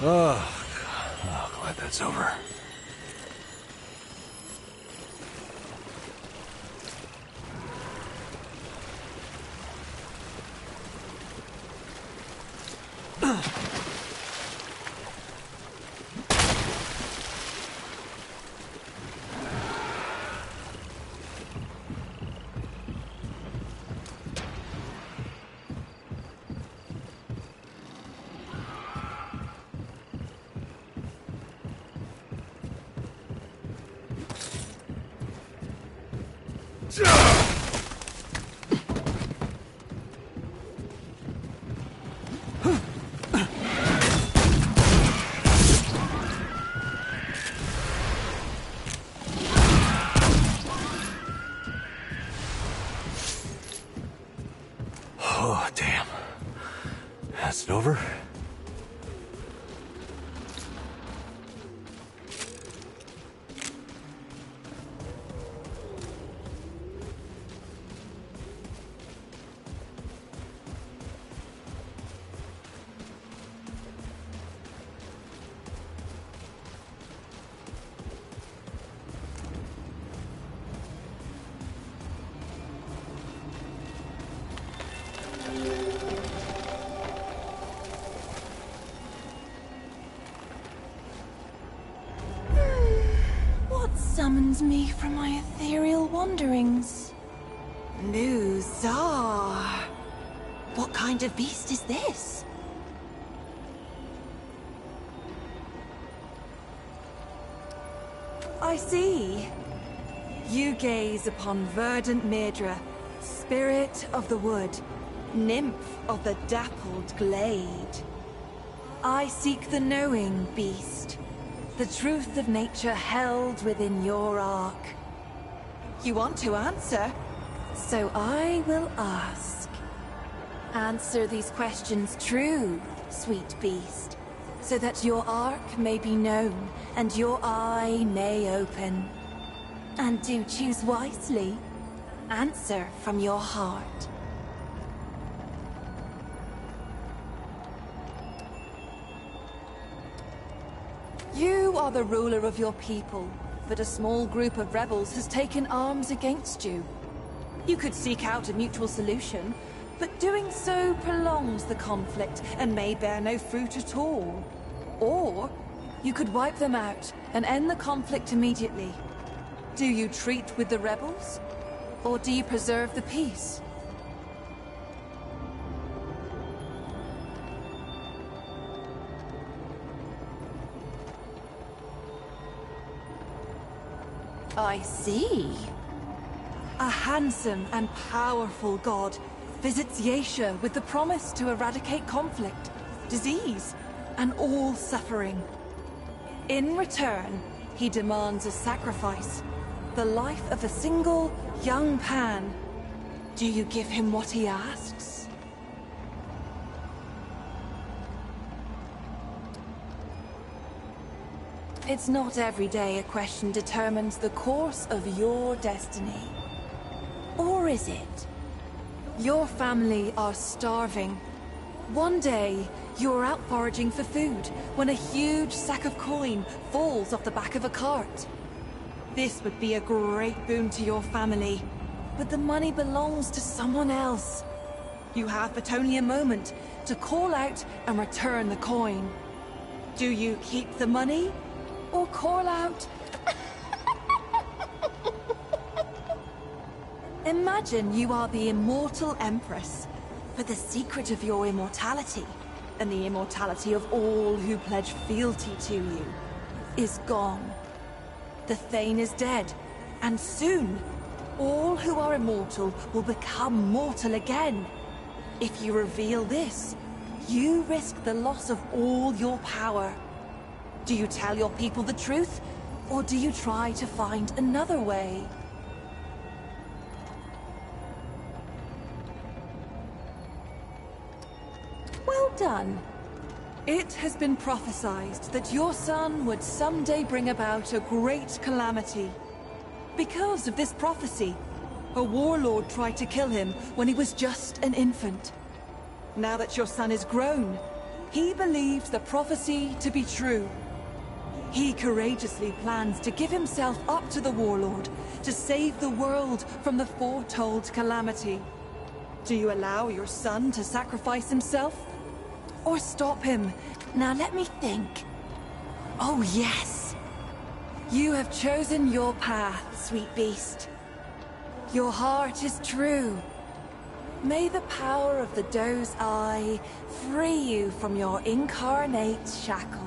Oh, glad that's over. Oh, damn. That's it over? Summons me from my ethereal wanderings. New Czar. What kind of beast is this? I see. You gaze upon verdant Midra, spirit of the wood, nymph of the dappled glade. I seek the knowing, beast. The truth of nature held within your ark. You want to answer? So I will ask. Answer these questions true, sweet beast, so that your ark may be known and your eye may open. And do choose wisely. Answer from your heart. You are the ruler of your people, but a small group of rebels has taken arms against you. You could seek out a mutual solution, but doing so prolongs the conflict and may bear no fruit at all. Or, you could wipe them out and end the conflict immediately. Do you treat with the rebels? Or do you preserve the peace? I see. A handsome and powerful god visits Yasha with the promise to eradicate conflict, disease, and all suffering. In return, he demands a sacrifice, the life of a single young Pan. Do you give him what he asks? It's not every day a question determines the course of your destiny. Or is it? Your family are starving. One day, you're out foraging for food when a huge sack of coin falls off the back of a cart. This would be a great boon to your family, but the money belongs to someone else. You have but only a moment to call out and return the coin. Do you keep the money? Or call out? Imagine you are the immortal Empress, but the secret of your immortality, and the immortality of all who pledge fealty to you, is gone. The Thane is dead, and soon, all who are immortal will become mortal again. If you reveal this, you risk the loss of all your power. Do you tell your people the truth, or do you try to find another way? Well done. It has been prophesied that your son would someday bring about a great calamity. Because of this prophecy, a warlord tried to kill him when he was just an infant. Now that your son is grown, He believes the prophecy to be true. He courageously plans to give himself up to the Warlord to save the world from the foretold calamity. Do you allow your son to sacrifice himself? Or stop him? Now let me think. Oh yes. You have chosen your path, sweet beast. Your heart is true. May the power of the Doe's Eye free you from your incarnate shackles.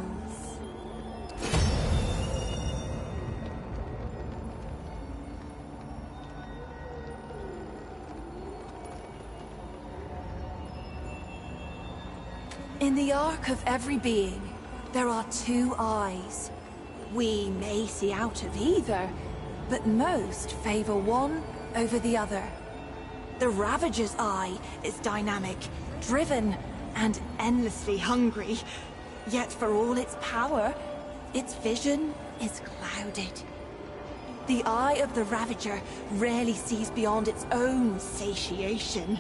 In the arc of every being, there are two eyes. We may see out of either, but most favor one over the other. The Ravager's eye is dynamic, driven, and endlessly hungry. Yet for all its power, its vision is clouded. The eye of the Ravager rarely sees beyond its own satiation.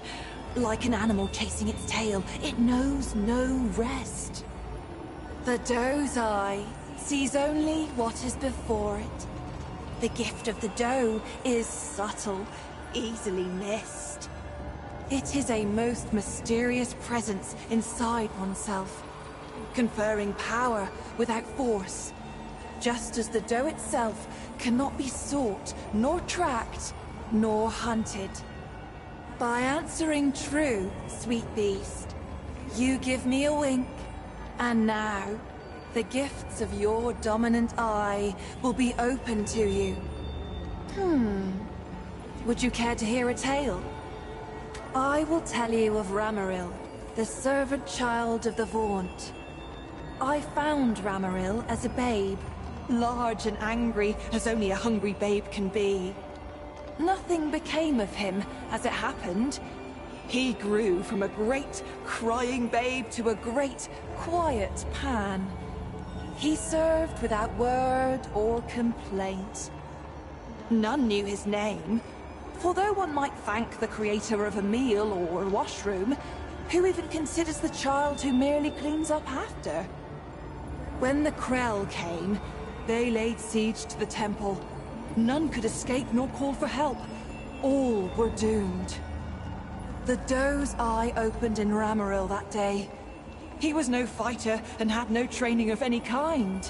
Like an animal chasing its tail, it knows no rest. The Doe's Eye sees only what is before it. The gift of the Doe is subtle, easily missed. It is a most mysterious presence inside oneself, conferring power without force, just as the Doe itself cannot be sought, nor tracked, nor hunted. By answering true, sweet beast, you give me a wink, and now, the gifts of your dominant eye will be open to you. Would you care to hear a tale? I will tell you of Ramaril, the servant child of the Vaunt. I found Ramaril as a babe, large and angry as only a hungry babe can be. Nothing became of him, as it happened. He grew from a great, crying babe to a great, quiet Pan. He served without word or complaint. None knew his name, for though one might thank the creator of a meal or a washroom, who even considers the child who merely cleans up after? When the Krell came, they laid siege to the temple. None could escape nor call for help. All were doomed. The Doe's Eye opened in Ramaril that day. He was no fighter and had no training of any kind.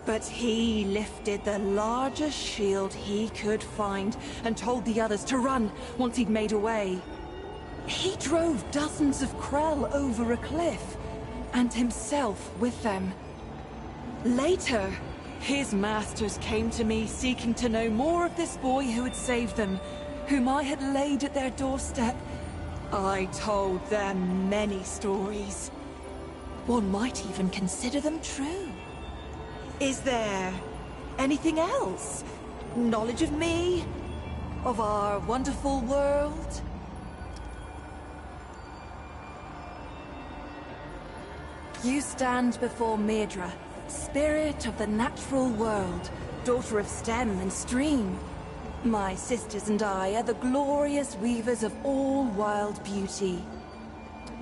But he lifted the largest shield he could find and told the others to run once he'd made away. He drove dozens of Krell over a cliff, and himself with them. Later, his masters came to me seeking to know more of this boy who had saved them, whom I had laid at their doorstep. I told them many stories. One might even consider them true. Is there anything else? Knowledge of me? Of our wonderful world? You stand before Myrddra, spirit of the natural world, daughter of stem and stream. My sisters and I are the glorious weavers of all wild beauty.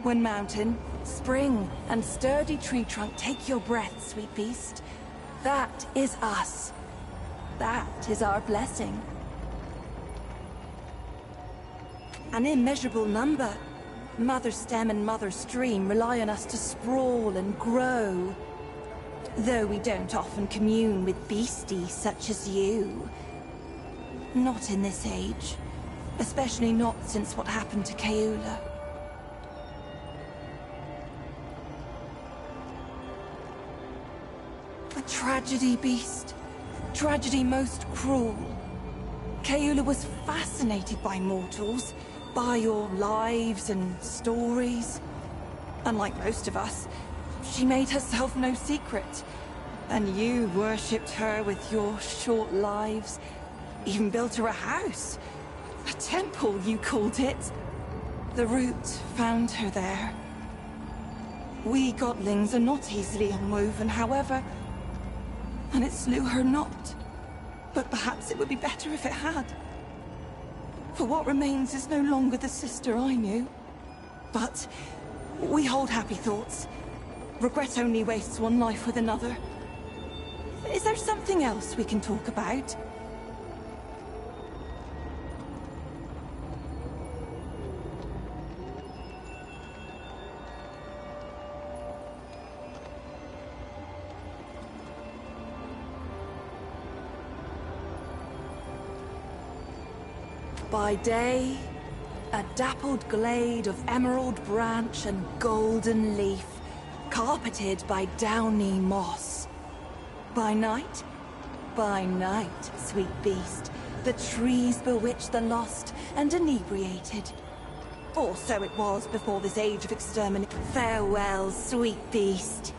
When mountain, spring, and sturdy tree trunk take your breath, sweet beast, that is us. That is our blessing. An immeasurable number. Mother stem and mother stream rely on us to sprawl and grow. Though we don't often commune with beasties such as you. Not in this age. Especially not since what happened to Keula. A tragedy, beast. Tragedy most cruel. Keula was fascinated by mortals, by your lives and stories. Unlike most of us, she made herself no secret. And you worshipped her with your short lives. Even built her a house. A temple, you called it. The root found her there. We godlings are not easily unwoven, however. And it slew her not. But perhaps it would be better if it had. For what remains is no longer the sister I knew. But we hold happy thoughts. Regret only wastes one life with another. Is there something else we can talk about? By day, a dappled glade of emerald branch and golden leaf, carpeted by downy moss. By night, sweet beast, the trees bewitch the lost and inebriated. Or so it was before this age of extermination. Farewell, sweet beast.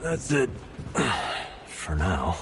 That's it. For now.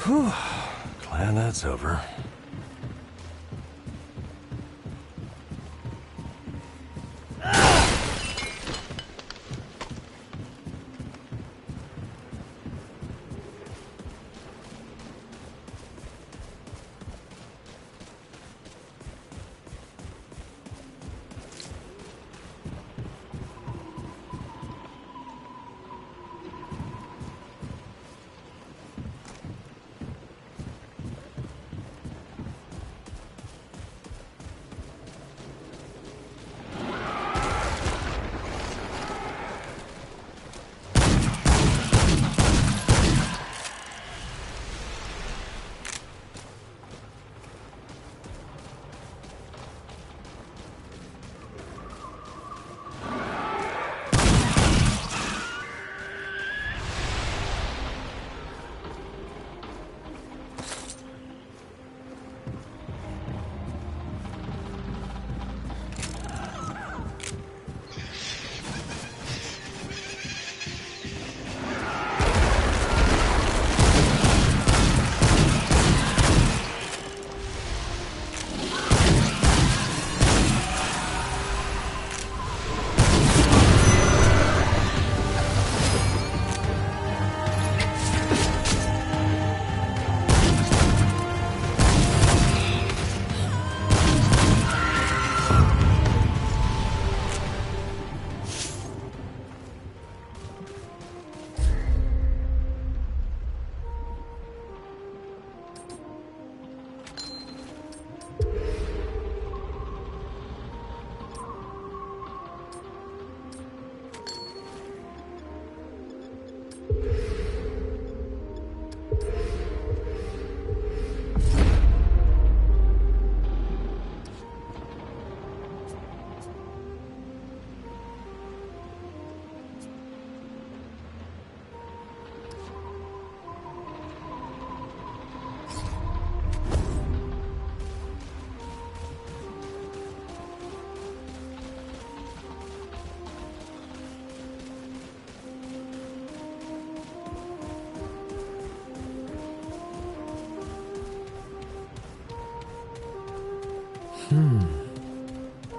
Whew. Glad that's over.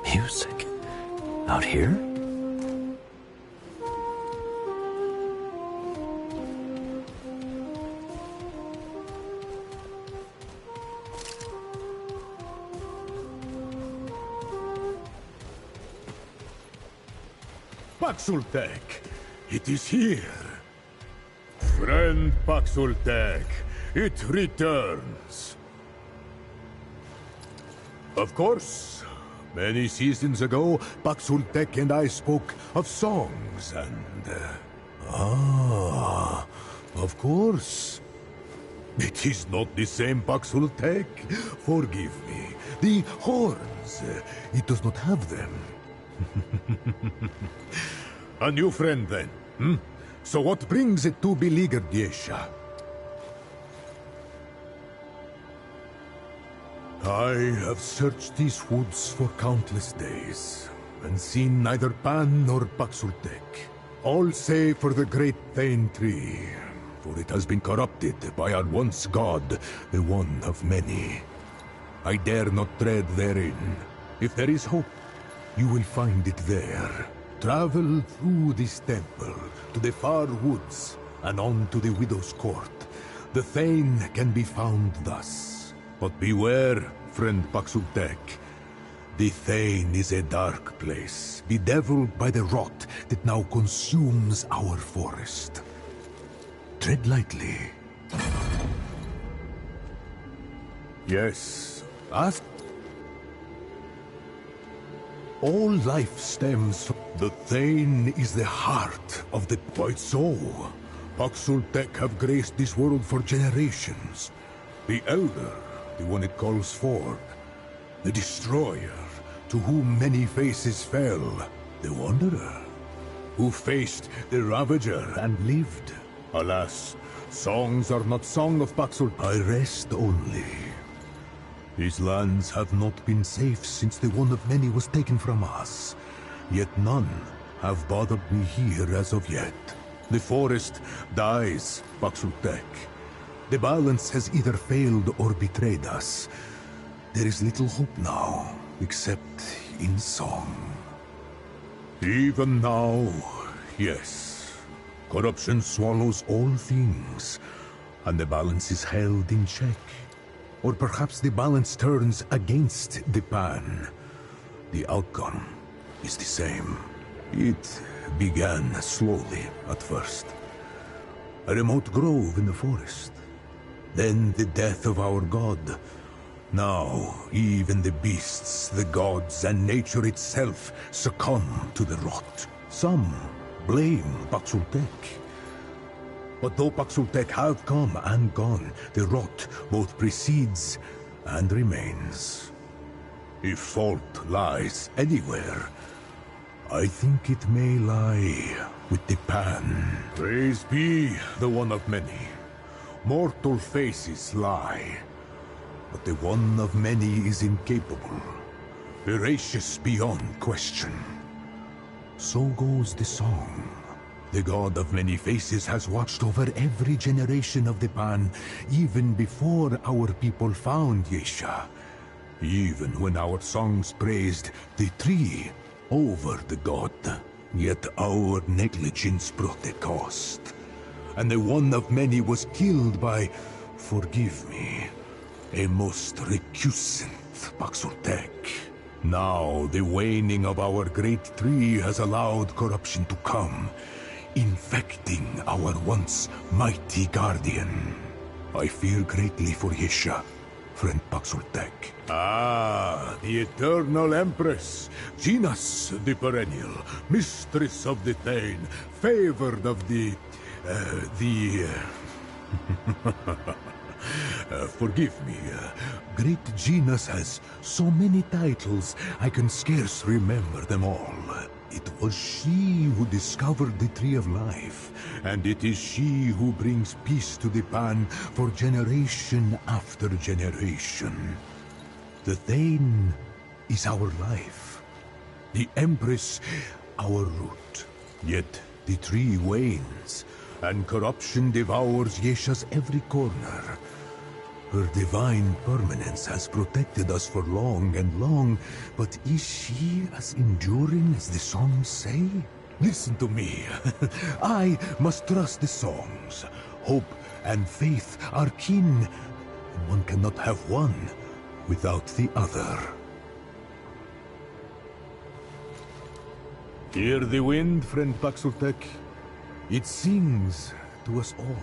Music. Out here? Paxultek, it is here. Friend Paxultek, it returns. Of course, Many seasons ago, Paxultek and I spoke of songs and... of course. It is not the same Paxultek. Forgive me. The horns, it does not have them. A new friend then, hmm? So what brings it to beleaguered Yesha? I have searched these woods for countless days, and seen neither Pan nor Paxultek. All save for the great Thane tree, for it has been corrupted by our once god, the one of many. I dare not tread therein. If there is hope, you will find it there. Travel through this temple, to the far woods, and on to the Widow's Court. The Thane can be found thus. But beware, friend Paxultek. The Thane is a dark place, bedeviled by the rot that now consumes our forest. Tread lightly. Yes, ask. All life stems from... The Thane is the heart of the... Quite so. Paxultek have graced this world for generations. The Elder, the one it calls forth. The Destroyer, to whom many faces fell. The Wanderer, who faced the Ravager and lived. Alas, songs are not song of Paxultek. I rest only. These lands have not been safe since the one of many was taken from us. Yet none have bothered me here as of yet. The forest dies, Paxultek. The balance has either failed or betrayed us. There is little hope now, except in song. Even now, yes. Corruption swallows all things, and the balance is held in check. Or perhaps the balance turns against the Pan. The outcome is the same. It began slowly at first. A remote grove in the forest. Then the death of our god. Now, even the beasts, the gods, and nature itself succumb to the rot. Some blame Paxultek. But though Paxultek have come and gone, the rot both precedes and remains. If fault lies anywhere, I think it may lie with the Pan. Praise be the one of many. Mortal faces lie, but the one of many is incapable, veracious beyond question. So goes the song. The god of many faces has watched over every generation of the Pan, even before our people found Yesha. Even when our songs praised the tree over the god, yet our negligence brought a cost. And the one of many was killed by, forgive me, a most recusant Paxultek. Now the waning of our great tree has allowed corruption to come, infecting our once mighty guardian. I fear greatly for Yesha, friend Paxultek. Ah, the eternal empress, Genas the perennial, mistress of the Thane, favored of the... forgive me, great Genas has so many titles, I can scarce remember them all. It was she who discovered the Tree of Life, and it is she who brings peace to the Pan for generation after generation. The Thane is our life, the Empress our root. Yet the tree wanes, and corruption devours Yesha's every corner. Her divine permanence has protected us for long and long, but is she as enduring as the songs say? Listen to me. I must trust the songs. Hope and faith are kin, and one cannot have one without the other. Hear the wind, friend Paxultek. It sings to us all.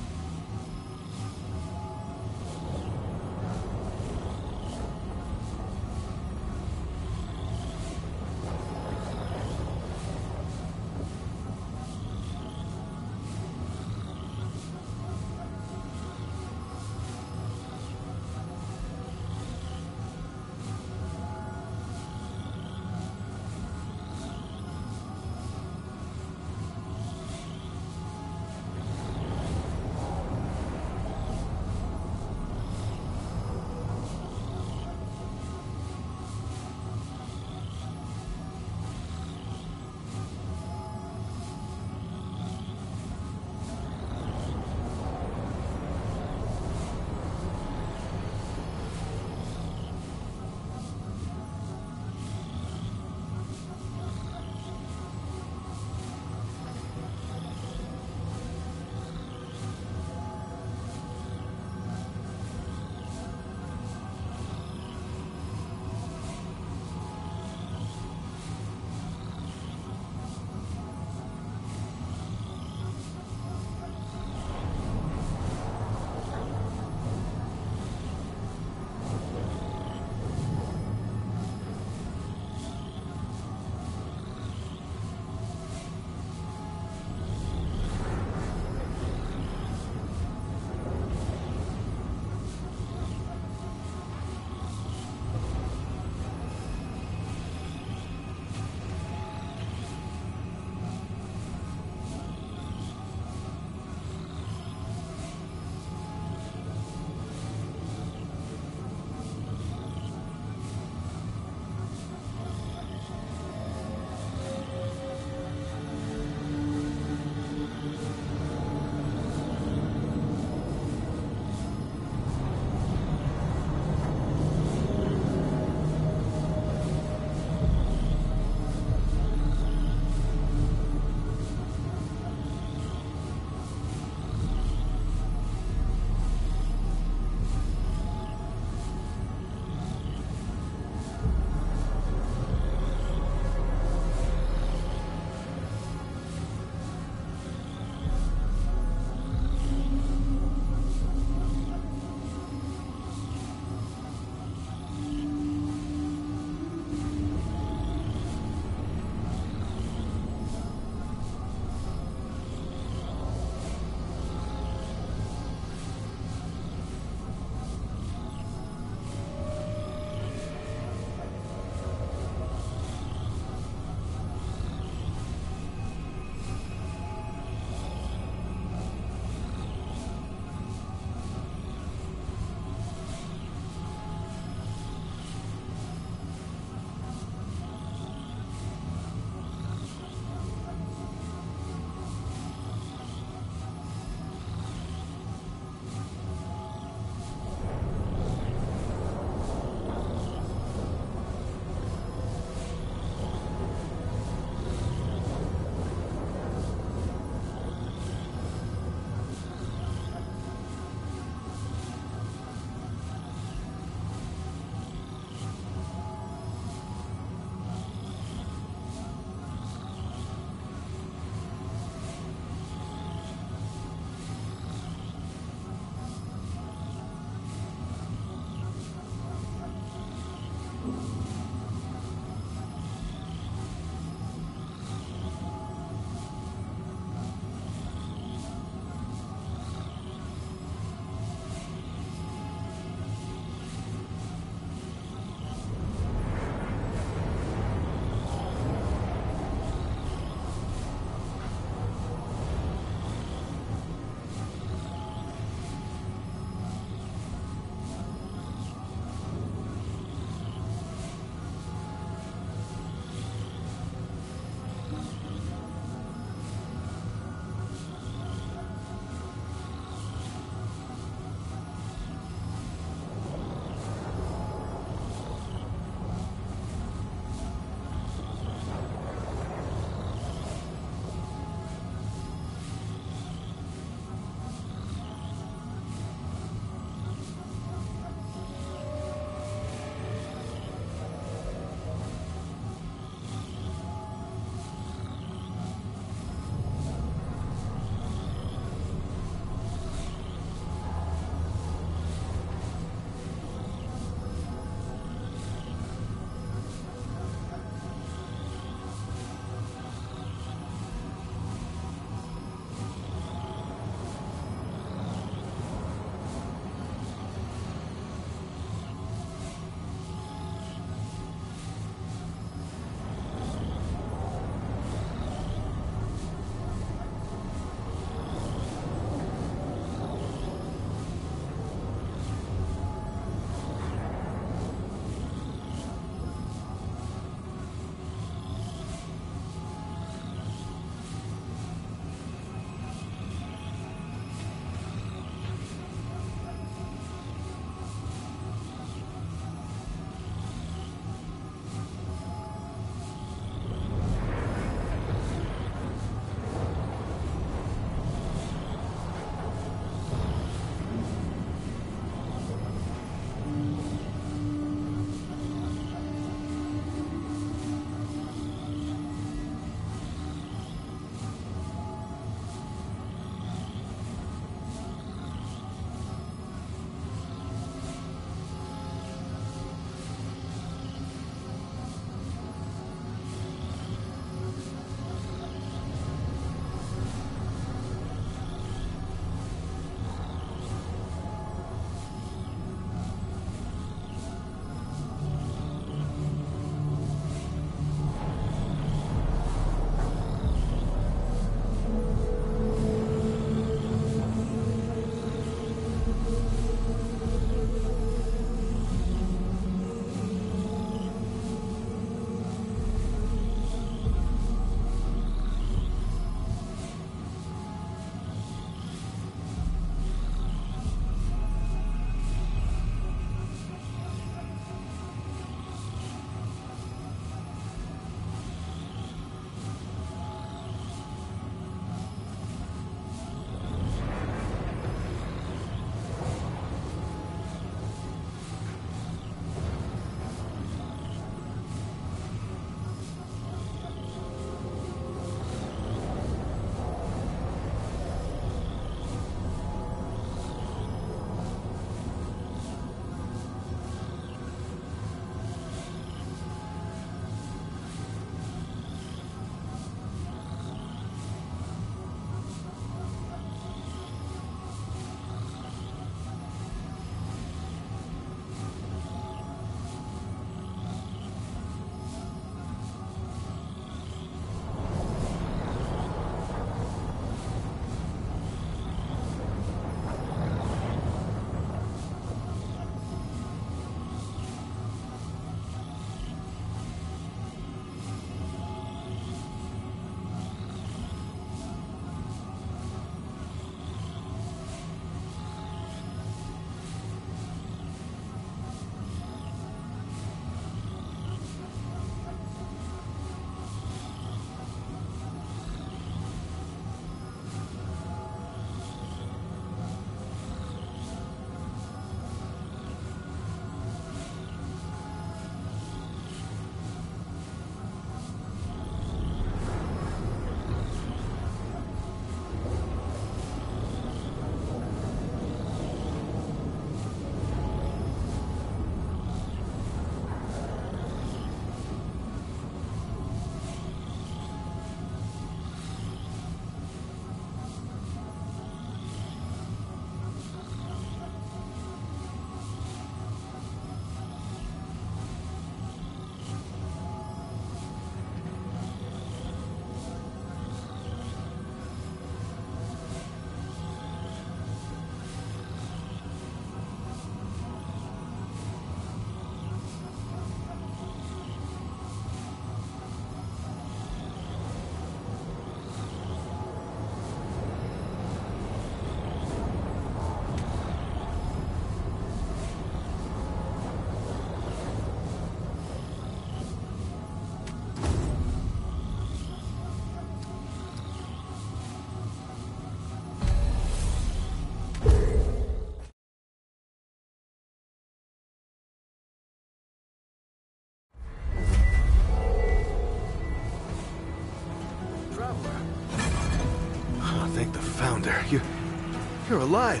You're alive.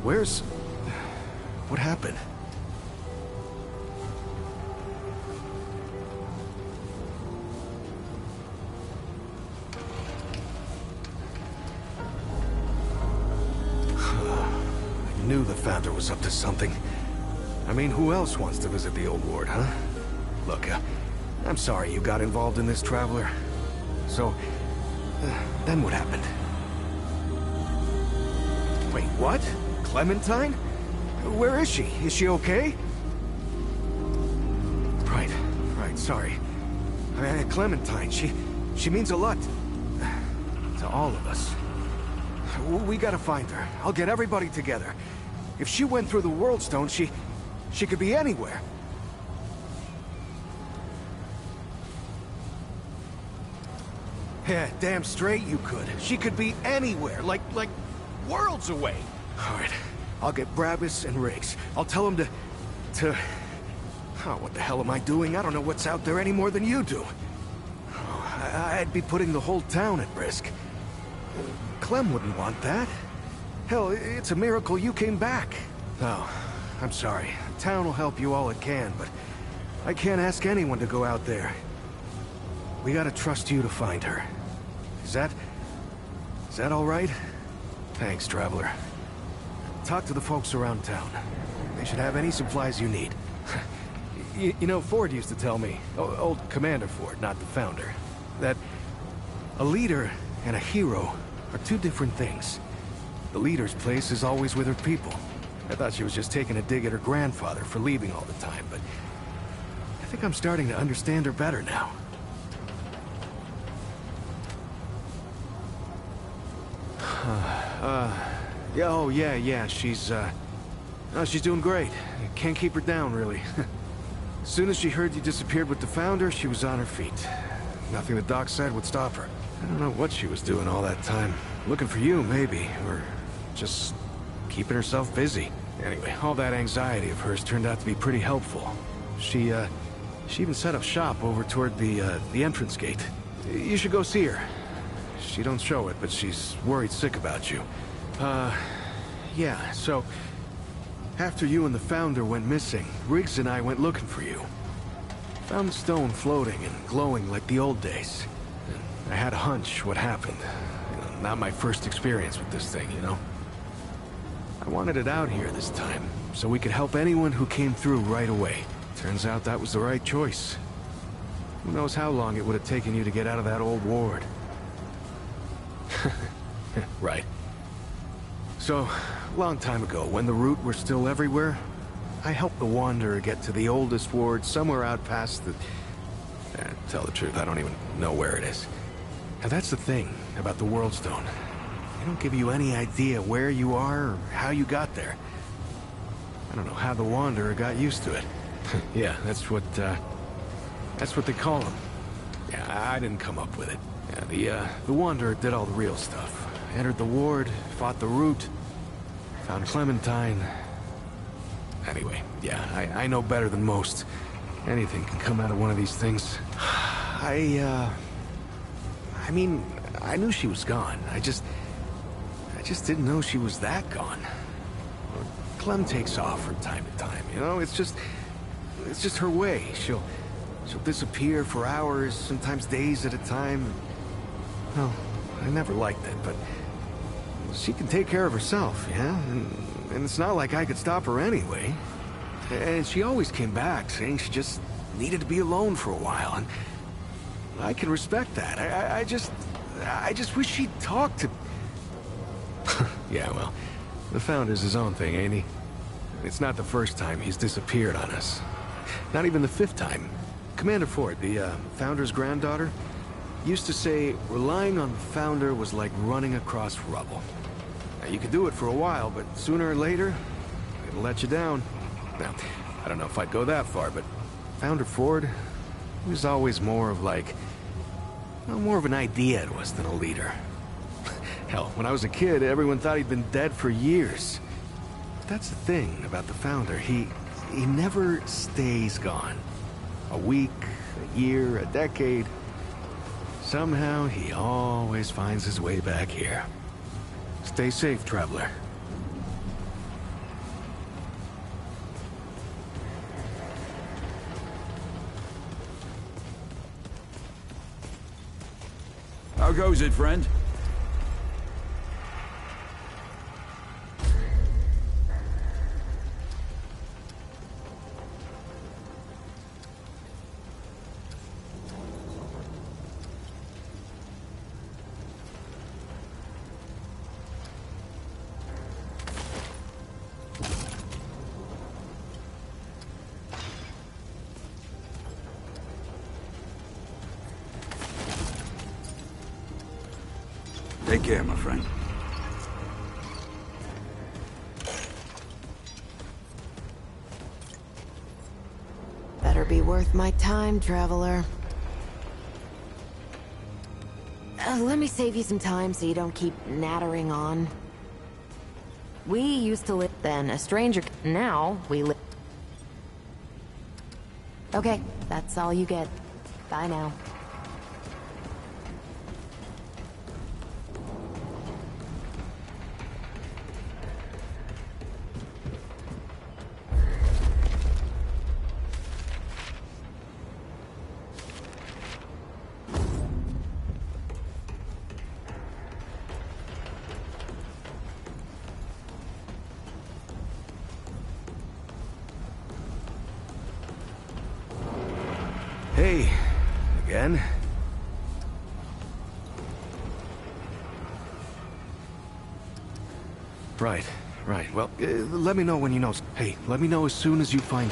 Where's... What happened? I knew the Founder was up to something. I mean, who else wants to visit the old ward, huh? Look, I'm sorry you got involved in this, Traveler. So, then what happened? Wait, what? Clementine? Where is she? Is she okay? Right, sorry. Clementine, she means a lot. To all of us. We gotta find her. I'll get everybody together. If she went through the World Stone, she could be anywhere. Yeah, damn straight you could. She could be anywhere, like worlds away. All right, I'll get Brabus and Riggs. I'll tell them to... Oh, what the hell am I doing? I don't know what's out there any more than you do. Oh, I'd be putting the whole town at risk. Clem wouldn't want that. Hell, it's a miracle you came back. Oh, I'm sorry. The town will help you all it can, but I can't ask anyone to go out there. We gotta trust you to find her. Is that all right? Thanks, Traveler. Talk to the folks around town. They should have any supplies you need. You know, Ford used to tell me, old Commander Ford, not the Founder, that a leader and a hero are two different things. The leader's place is always with her people. I thought she was just taking a dig at her grandfather for leaving all the time, but I think I'm starting to understand her better now. Yeah, she's doing great. Can't keep her down, really. As soon as she heard you disappeared with the Founder, she was on her feet. Nothing the doc said would stop her. I don't know what she was doing all that time. Looking for you, maybe, or just keeping herself busy. Anyway, all that anxiety of hers turned out to be pretty helpful. She even set up shop over toward the entrance gate. You should go see her. She don't show it, but she's worried sick about you. Yeah, so... After you and the Founder went missing, Riggs and I went looking for you. Found the stone floating and glowing like the old days. I had a hunch what happened. Not my first experience with this thing, you know? I wanted it out here this time, so we could help anyone who came through right away. Turns out that was the right choice. Who knows how long it would have taken you to get out of that old ward. Right. So, long time ago, when the Root were still everywhere, I helped the Wanderer get to the oldest ward somewhere out past the... tell the truth, I don't even know where it is. Now that's the thing about the World Stone. They don't give you any idea where you are or how you got there. I don't know how the Wanderer got used to it. Yeah, that's what they call him. Yeah, I didn't come up with it. Yeah, the Wanderer did all the real stuff. Entered the ward, fought the Root, found Clementine. Anyway, yeah, I know better than most. Anything can come out of one of these things. I mean, I knew she was gone. I just didn't know she was that gone. Clem takes off from time to time, you know? It's just her way. She'll disappear for hours, sometimes days at a time. Well, I never liked it, but she can take care of herself, yeah? And it's not like I could stop her anyway. And she always came back, saying she just needed to be alone for a while, and I can respect that. I just wish she'd talk to... Yeah, well, the Founder's his own thing, ain't he? It's not the first time he's disappeared on us. Not even the 5th time. Commander Ford, the Founder's granddaughter, used to say relying on the Founder was like running across rubble. Now, you could do it for a while, but sooner or later, it'll let you down. Now, I don't know if I'd go that far, but Founder Ford, he was always more of like... well, more of an idea to us than a leader. Hell, when I was a kid, everyone thought he'd been dead for years. But that's the thing about the Founder, he never stays gone. A week, a year, a decade... Somehow, he always finds his way back here. Stay safe, traveler. How goes it, friend? Take care, my friend. Better be worth my time, traveler. Let me save you some time so you don't keep nattering on. We used to live then, a stranger. Now, we live. Okay, that's all you get. Bye now. Hey, again? Right. Well, let me know when you know. Hey, let me know as soon as you find...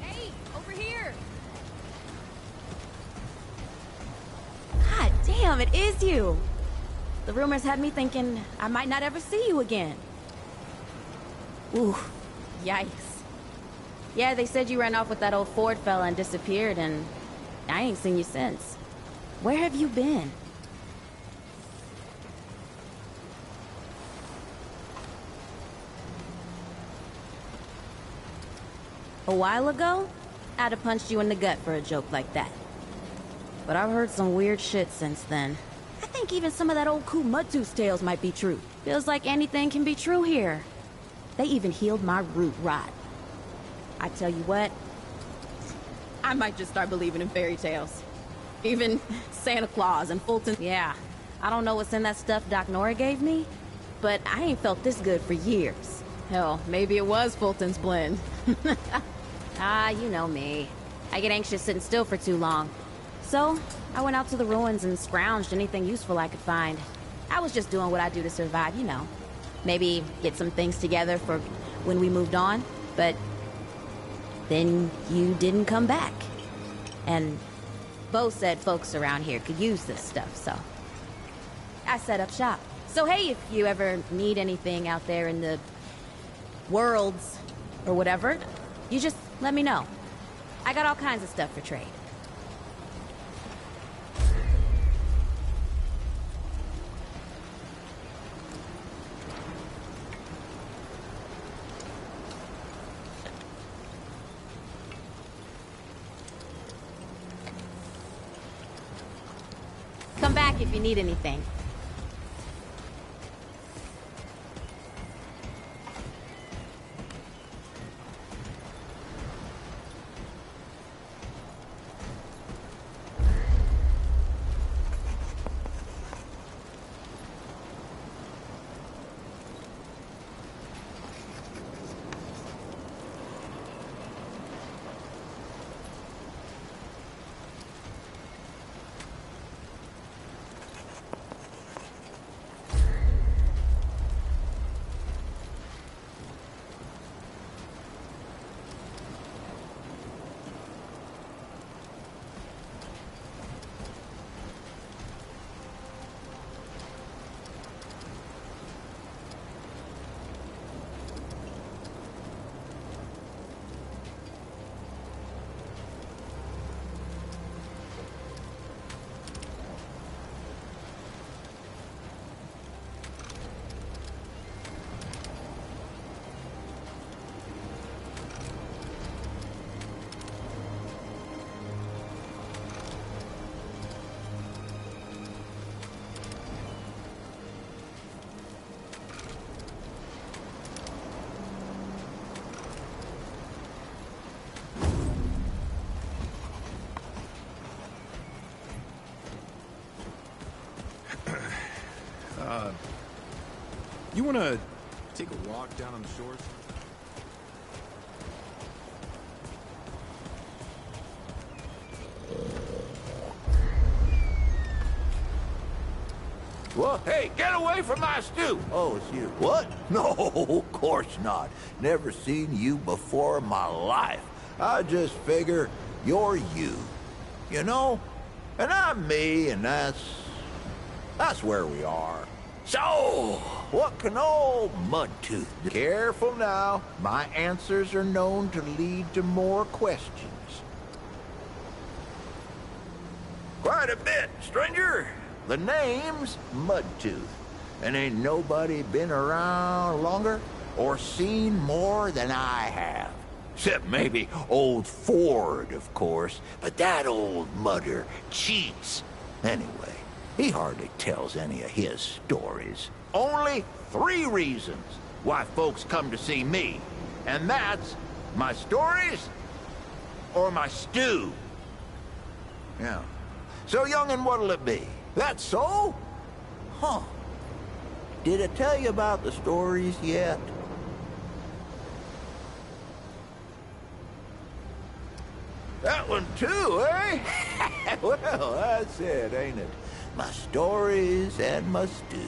Hey, over here! God damn, it is you! The rumors had me thinking I might not ever see you again. Ooh, yikes. Yeah, they said you ran off with that old Ford fella and disappeared, and I ain't seen you since. Where have you been? A while ago, I'd have punched you in the gut for a joke like that. But I've heard some weird shit since then. I think even some of that old Kumutsu's tales might be true. Feels like anything can be true here. They even healed my root rot. I tell you what, I might just start believing in fairy tales. Even Santa Claus and Fulton. Yeah, I don't know what's in that stuff Doc Nora gave me, but I ain't felt this good for years. Hell, maybe it was Fulton's blend. Ah, you know me. I get anxious sitting still for too long. So, I went out to the ruins and scrounged anything useful I could find. I was just doing what I do to survive, you know. Maybe get some things together for when we moved on, but then you didn't come back. And Bo said folks around here could use this stuff, so I set up shop. So hey, if you ever need anything out there in the worlds or whatever, you just let me know. I got all kinds of stuff for trade. Come back if you need anything. You wanna take a walk down on the shores? What? Hey, get away from my stew! Oh, it's you. What? No, of course not. Never seen you before in my life. I just figure you're you. You know? And I'm me, and that's where we are. So, what can old Mudtooth do? Careful now. My answers are known to lead to more questions. Quite a bit, stranger. The name's Mudtooth, and ain't nobody been around longer or seen more than I have. Except maybe old Ford, of course, but that old mudder cheats. Anyway, he hardly tells any of his stories. Only 3 reasons why folks come to see me, and that's my stories or my stew. Yeah. So, young'un, what'll it be? That so? Huh. Did I tell you about the stories yet? That one too, eh? Well, that's it, ain't it? My stories and my stew.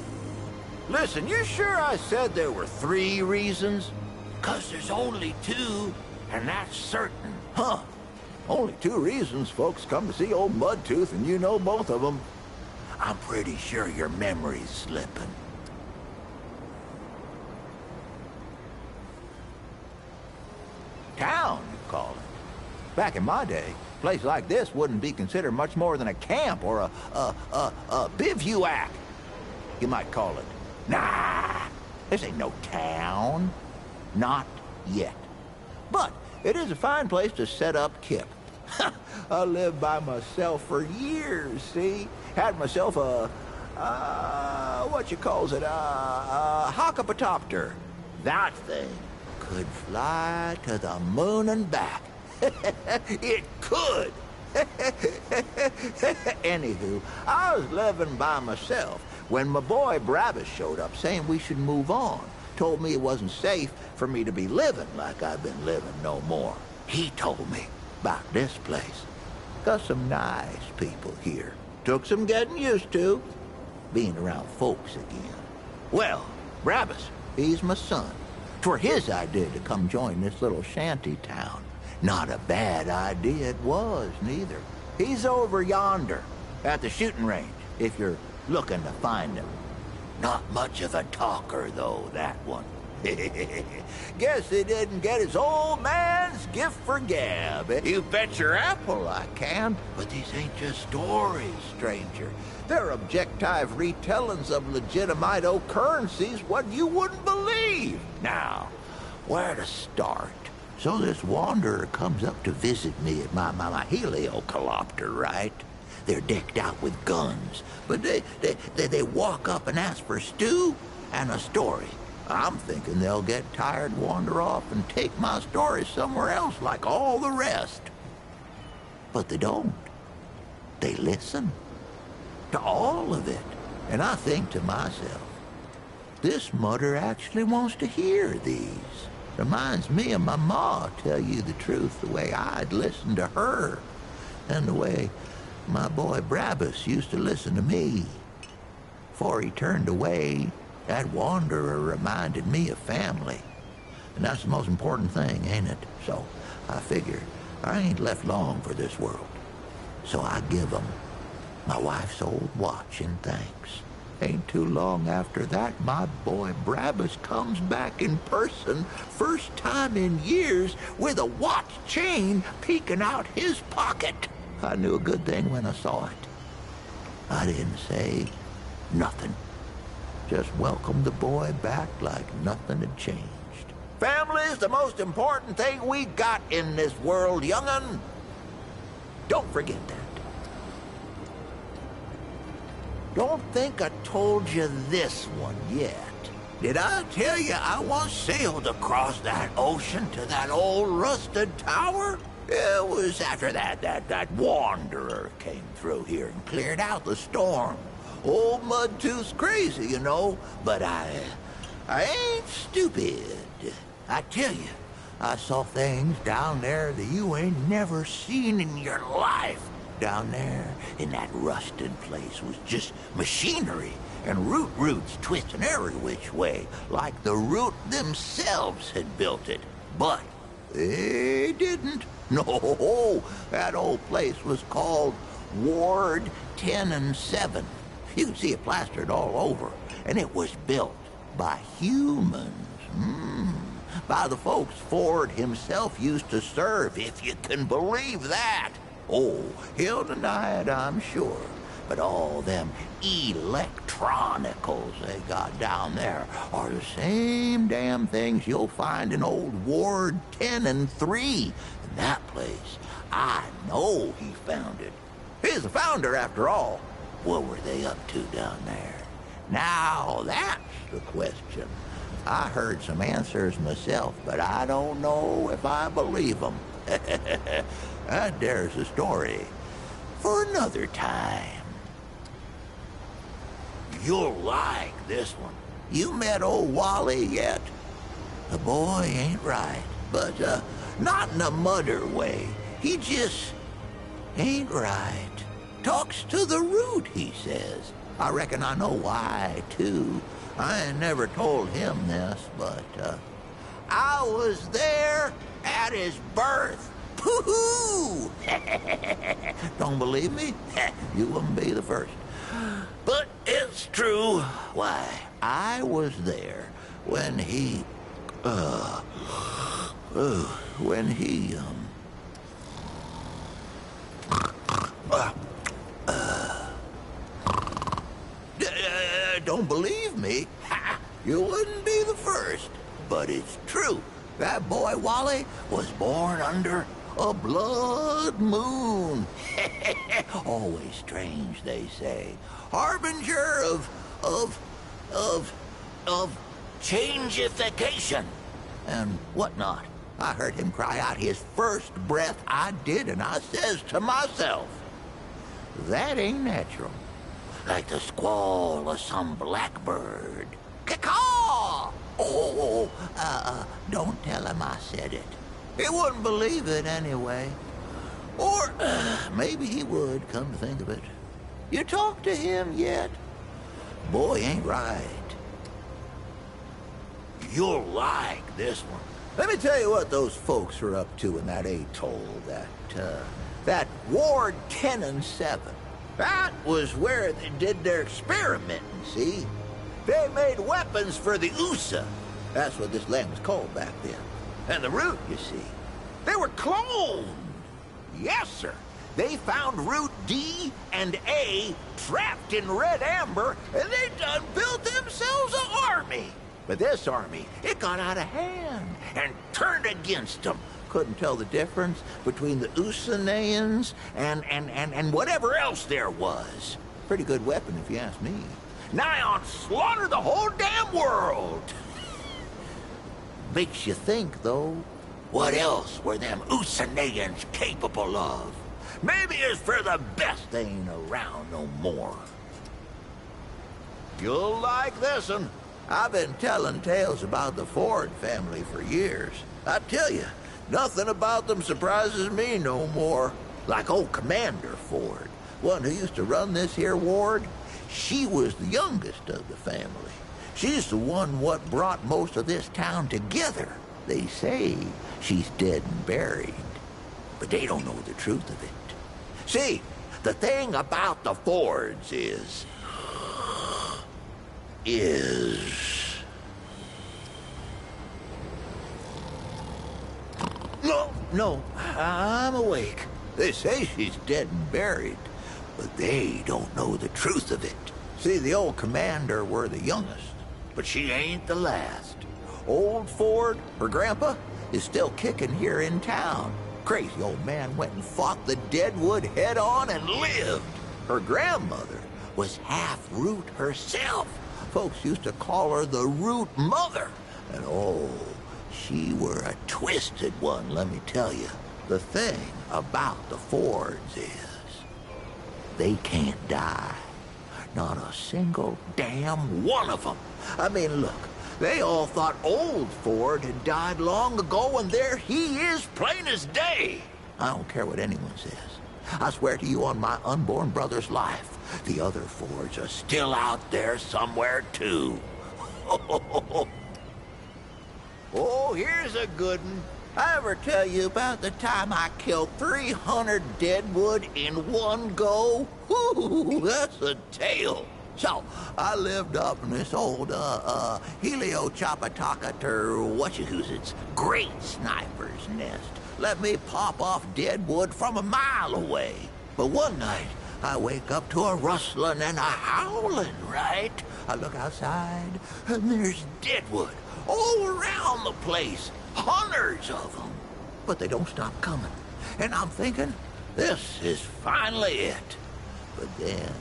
Listen, you sure I said there were 3 reasons? 'Cause there's only 2, and that's certain. Huh. Only 2 reasons folks come to see old Mudtooth, and you know both of them. I'm pretty sure your memory's slipping. Town, you call it. Back in my day, a place like this wouldn't be considered much more than a camp or a bivouac, you might call it. Nah, this ain't no town. Not yet. But it is a fine place to set up kip. I lived by myself for years, see? Had myself a what you calls it, a hockapatopter. That thing could fly to the moon and back. It could. Anywho, I was living by myself when my boy Brabus showed up saying we should move on. Told me it wasn't safe for me to be living like I've been living no more. He told me about this place. Got some nice people here. Took some getting used to, being around folks again. Well, Brabus, he's my son. 'Twere his idea to come join this little shanty town. Not a bad idea it was, neither. He's over yonder, at the shooting range, if you're looking to find him. Not much of a talker, though, that one. Guess he didn't get his old man's gift for gab. You bet your apple I can. But these ain't just stories, stranger. They're objective retellings of legitimate occurrences what you wouldn't believe. Now, where to start? So this wanderer comes up to visit me at my heliocopter, right? They're decked out with guns, but they walk up and ask for stew and a story. I'm thinking they'll get tired, wander off, and take my story somewhere else like all the rest. But they don't. They listen to all of it. And I think to myself, this mudder actually wants to hear these. Reminds me of my ma, tell you the truth, the way I'd listen to her, and the way my boy Brabus used to listen to me. Before he turned away, that wanderer reminded me of family. And that's the most important thing, ain't it? So I figure I ain't left long for this world. So I give 'em my wife's old watch in thanks. Ain't too long after that, my boy Brabus comes back in person, first time in years, with a watch chain peeking out his pocket. I knew a good thing when I saw it. I didn't say nothing. Just welcomed the boy back like nothing had changed. Family's the most important thing we got in this world, young'un. Don't forget that. Don't think I told you this one yet. Did I tell you I once sailed across that ocean to that old rusted tower? It was after that wanderer came through here and cleared out the storm. Old Mudtooth's crazy, you know, but I ain't stupid. I tell you, I saw things down there that you ain't never seen in your life. Down there in that rusted place was just machinery and roots twisting every which way, like the root themselves had built it. But they didn't. No, that old place was called Ward 10 and 7. You can see it plastered all over, and it was built by humans. By the folks Ford himself used to serve, if you can believe that. Oh, he'll deny it, I'm sure. But all them electronicals they got down there are the same damn things you'll find in old Ward 10 and 3. In that place, I know he found it. He's the founder, after all. What were they up to down there? Now, that's the question. I heard some answers myself, but I don't know if I believe them. There's a story for another time. You'll like this one. You met old Wally yet? The boy ain't right, but not in a mudder way. He just ain't right. Talks to the root, he says. I reckon I know why, too. I ain't never told him this, but I was there at his birth. Pooh-hoo! Don't believe me? You wouldn't be the first. But it's true. Why, I was there when he, don't believe me? You wouldn't be the first. But it's true. That boy Wally was born under a blood moon. Always strange, they say. Harbinger of changeification and whatnot. I heard him cry out his first breath. I did, and I says to myself, that ain't natural. Like the squall of some blackbird. Caw-caw! Don't tell him I said it. He wouldn't believe it anyway. Or maybe he would, come to think of it. You talked to him yet? Boy ain't right. You'll like this one. Let me tell you what those folks are up to in that atoll, that Ward 10 and 7. That was where they did their experimenting, see? They made weapons for the USA. That's what this land was called back then. And the root, you see, they were cloned. Yes, sir. They found Root D and A trapped in red amber, and they done built themselves an army. But this army, it got out of hand and turned against them. Couldn't tell the difference between the Usanayans and whatever else there was. Pretty good weapon, if you ask me. Nigh on slaughter the whole damn world. Makes you think, though. What else were them Usanayans capable of? Maybe it's for the best they ain't around no more. You'll like this one. I've been telling tales about the Ford family for years. I tell you, nothing about them surprises me no more. Like old Commander Ford, one who used to run this here ward. She was the youngest of the family. She's the one what brought most of this town together. They say she's dead and buried, but they don't know the truth of it. See, the thing about the Fords is... No, I'm awake. They say she's dead and buried, but they don't know the truth of it. See, the old commander were the youngest, but she ain't the last. Old Ford, her grandpa, is still kicking here in town. Crazy old man went and fought the Deadwood head-on and lived. Her grandmother was half Root herself. Folks used to call her the Root Mother. And oh, she were a twisted one, let me tell you. The thing about the Fords is they can't die. Not a single damn one of them. I mean, look, they all thought old Ford had died long ago, and there he is, plain as day. I don't care what anyone says. I swear to you on my unborn brother's life, the other Fords are still out there somewhere, too. Oh, here's a good one. I ever tell you about the time I killed 300 deadwood in one go? Whoo, that's a tale. So, I lived up in this old, Helio-Chapataka-ter-whatchahoozits great sniper's nest. Let me pop off deadwood from a mile away. But one night, I wake up to a rustling and a howling, right? I look outside, and there's deadwood all around the place. Hundreds of them. But they don't stop coming. And I'm thinking, this is finally it. But then,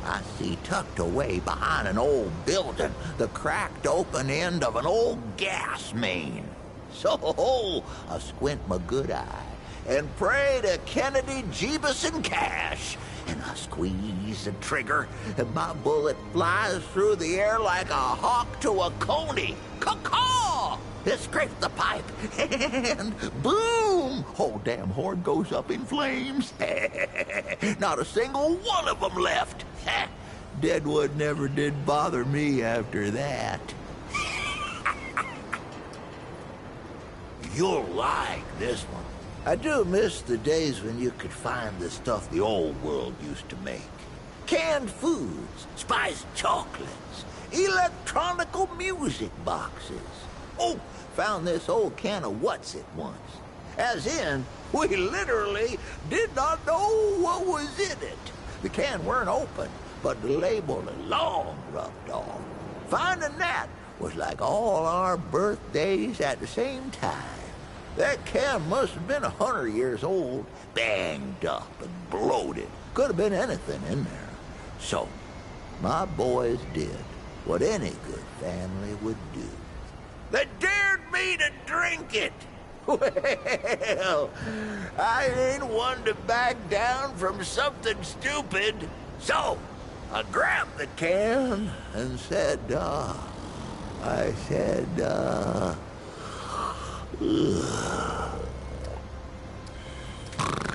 I see tucked away behind an old building the cracked open end of an old gas main. So, I squint my good eye and pray to Kennedy, Jeebus, and Cash. And I squeeze the trigger, and my bullet flies through the air like a hawk to a coney. Caw-caw! It scrapes the pipe, and boom! Whole damn horde goes up in flames. Not a single one of them left. Deadwood never did bother me after that. You'll like this one. I do miss the days when you could find the stuff the old world used to make. Canned foods, spiced chocolates, electronical music boxes. Oh, found this old can of what's-it once. As in, we literally did not know what was in it. The can weren't open, but the label had long rubbed off. Finding that was like all our birthdays at the same time. That can must have been 100 years old, banged up and bloated. Could have been anything in there. So, my boys did what any good family would do. They dared me to drink it. Well, I ain't one to back down from something stupid. So, I grabbed the can and said,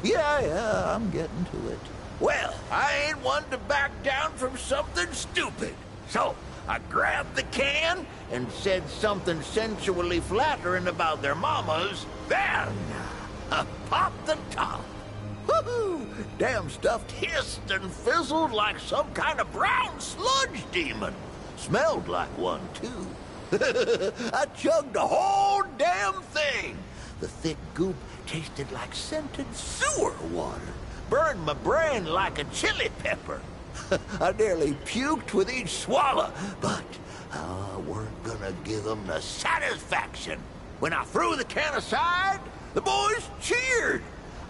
Yeah, I'm getting to it. Well, I ain't one to back down from something stupid. So, I grabbed the can and said something sensually flattering about their mamas. Then, I popped the top. Woohoo! Damn stuff hissed and fizzled like some kind of brown sludge demon. Smelled like one, too. I chugged the whole damn thing. The thick goop tasted like scented sewer water. Burned my brain like a chili pepper. I nearly puked with each swallow, but I weren't gonna give them the satisfaction. When I threw the can aside, the boys cheered.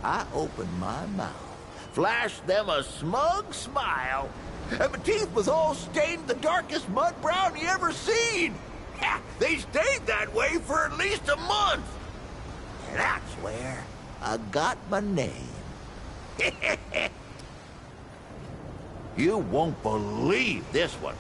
I opened my mouth, flashed them a smug smile, and my teeth was all stained the darkest mud brown you ever seen. They stayed that way for at least a month. And that's where I got my name. You won't believe this one,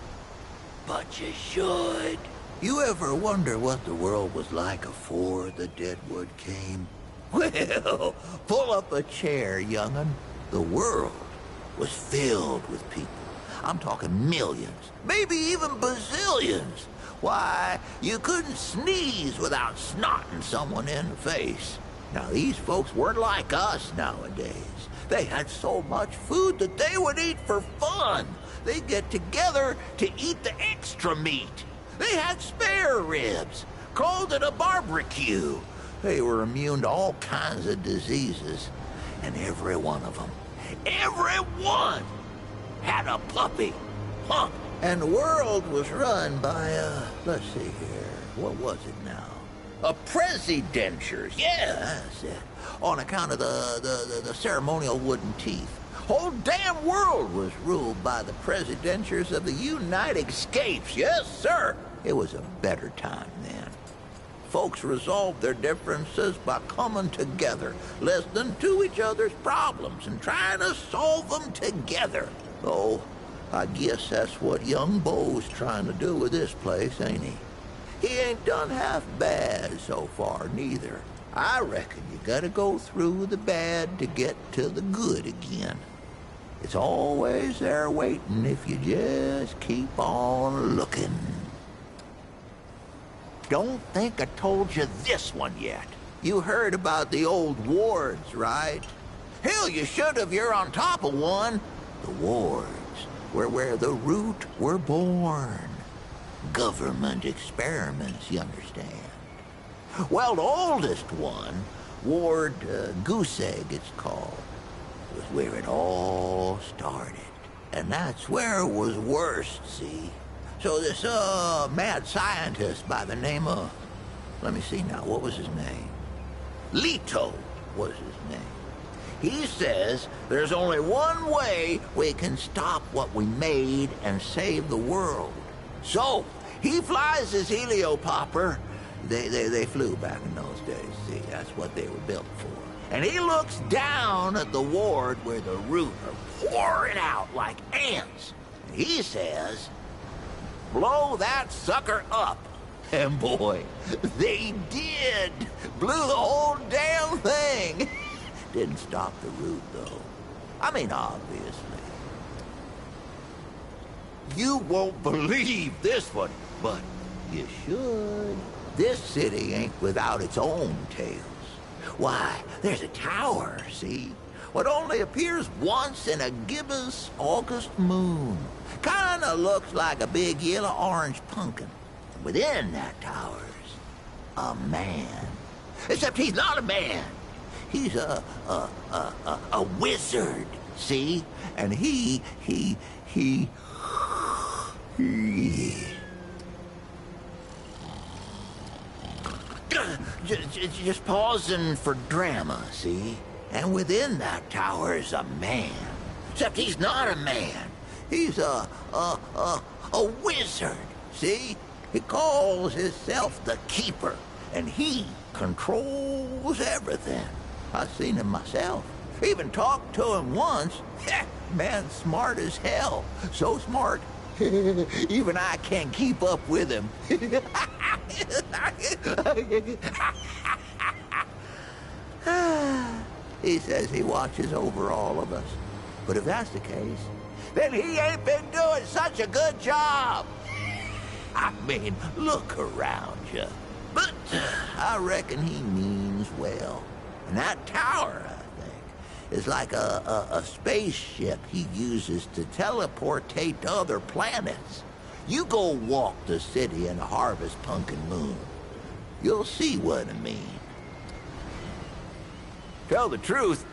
but you should. You ever wonder what the world was like before the Deadwood came? Well, pull up a chair, young'un. The world was filled with people. I'm talking millions, maybe even bazillions. Why, you couldn't sneeze without snotting someone in the face. Now, these folks weren't like us nowadays. They had so much food that they would eat for fun. They'd get together to eat the extra meat. They had spare ribs, called it a barbecue. They were immune to all kinds of diseases. And every one of them, every one, had a puppy. Huh? And the world was run by, let's see here, what was it now? A presidentures, yeah, that's it. On account of the ceremonial wooden teeth. Whole damn world was ruled by the presidentures of the United States, yes, sir. It was a better time then. Folks resolved their differences by coming together, listening to each other's problems and trying to solve them together. Oh, I guess that's what young Bo's trying to do with this place, ain't he? He ain't done half bad so far, neither. I reckon you gotta go through the bad to get to the good again. It's always there waiting if you just keep on looking. Don't think I told you this one yet. You heard about the old wards, right? Hell, you should have. You're on top of one. The wards were where the root were born. Government experiments, you understand. Well, the oldest one, Ward Goose Egg it's called, was where it all started. And that's where it was worst, see? So this mad scientist by the name of, let me see now, what was his name? Leto was his name. He says there's only one way we can stop what we made and save the world. So, he flies his heliopopper. They flew back in those days, see, that's what they were built for. And he looks down at the ward where the root are pouring out like ants. And he says, blow that sucker up. And boy, they did. Blew the whole damn thing. Didn't stop the root, though. I mean, obviously. You won't believe this one, but you should. This city ain't without its own tales. Why, there's a tower, see? What only appears once in a gibbous August moon. Kinda looks like a big yellow-orange pumpkin. Within that tower's a man. Except he's not a man. He's a wizard, see? And he just pausing for drama, see? And within that tower is a man. Except he's not a man. He's a wizard, see? He calls himself the Keeper, and he controls everything. I've seen him myself. Even talked to him once. Man, smart as hell. So smart, even I can't keep up with him. He says he watches over all of us. But if that's the case, then he ain't been doing such a good job. I mean, look around you. But I reckon he means well. And that tower, I think, is like a spaceship he uses to teleportate to other planets. You go walk the city in a harvest pumpkin moon. You'll see what I mean. Tell the truth,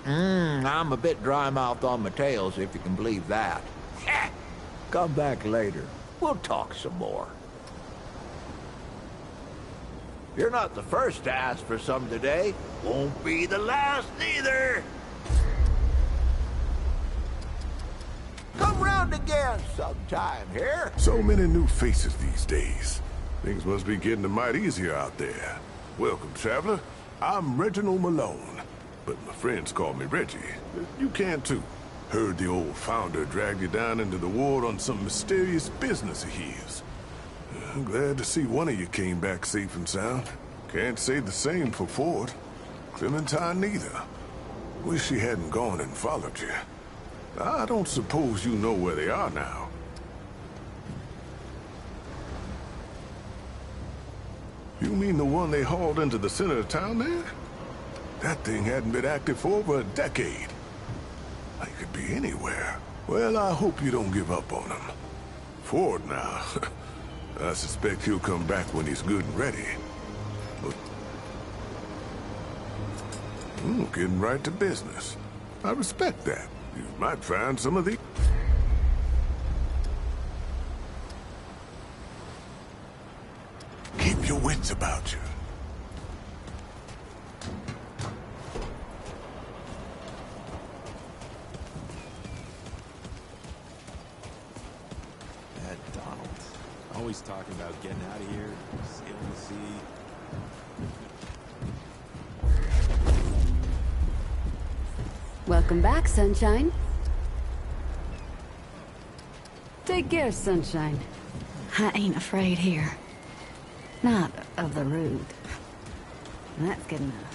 I'm a bit dry-mouthed on my tails, if you can believe that. Come back later. We'll talk some more. You're not the first to ask for some today. Won't be the last, neither. Come round again sometime here. So many new faces these days. Things must be getting a mite easier out there. Welcome, traveler. I'm Reginald Malone, but my friends call me Reggie. You can too. Heard the old founder dragged you down into the ward on some mysterious business of his. I'm glad to see one of you came back safe and sound. Can't say the same for Ford. Clementine neither. Wish she hadn't gone and followed you. I don't suppose you know where they are now. You mean the one they hauled into the center of town there? That thing hadn't been active for over a decade. They could be anywhere. Well, I hope you don't give up on him. Ford now. I suspect he'll come back when he's good and ready. But... getting right to business. I respect that. You might find some of the... Keep your wits about you. Always talking about getting out of here, sailing the sea. Welcome back, Sunshine. Take care, sunshine. I ain't afraid here. Not of the root. That's good enough.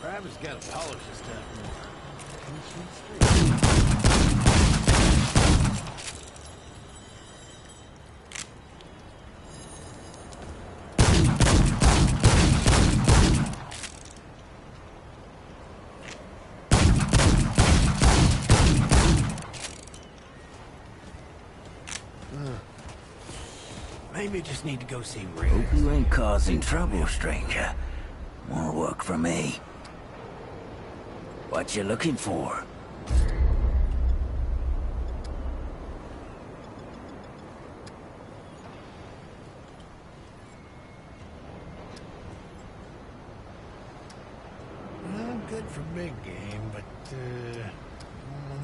Travis gotta polish his stuff more. Maybe you just need to go see Rick. Hope you ain't causing trouble, stranger. More work for me. What you looking for? Well, good for big game, but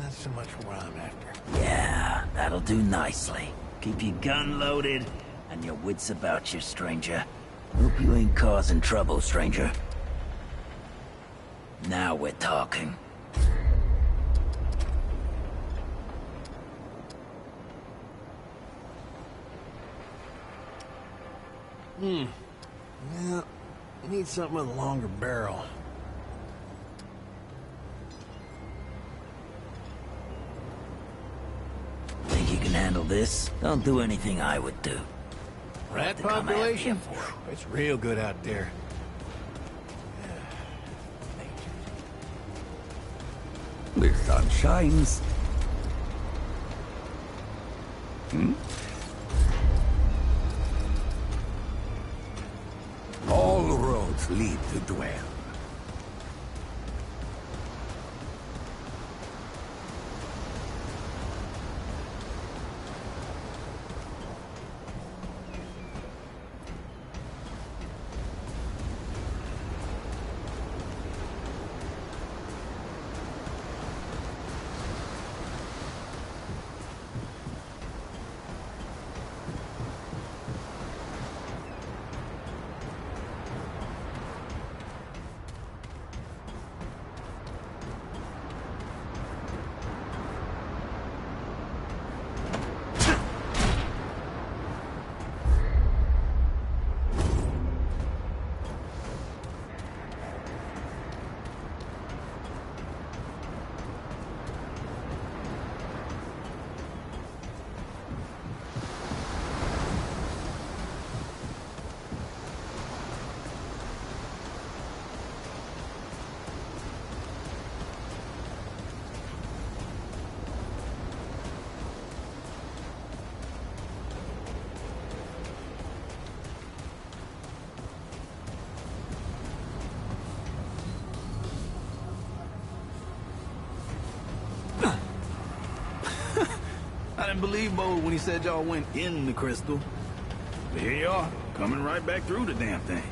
not so much for what I'm after. Yeah, that'll do nicely. Keep your gun loaded and your wits about you, stranger. Hope you ain't causing trouble, stranger. Now we're talking. Yeah, need something with a longer barrel. Think you can handle this? Don't do anything I would do. Rat To come population? after you for it. It's real good out there. The sun shines. All roads lead to Dwell. I didn't believe Bo when he said y'all went in the crystal. But here you are, coming right back through the damn thing.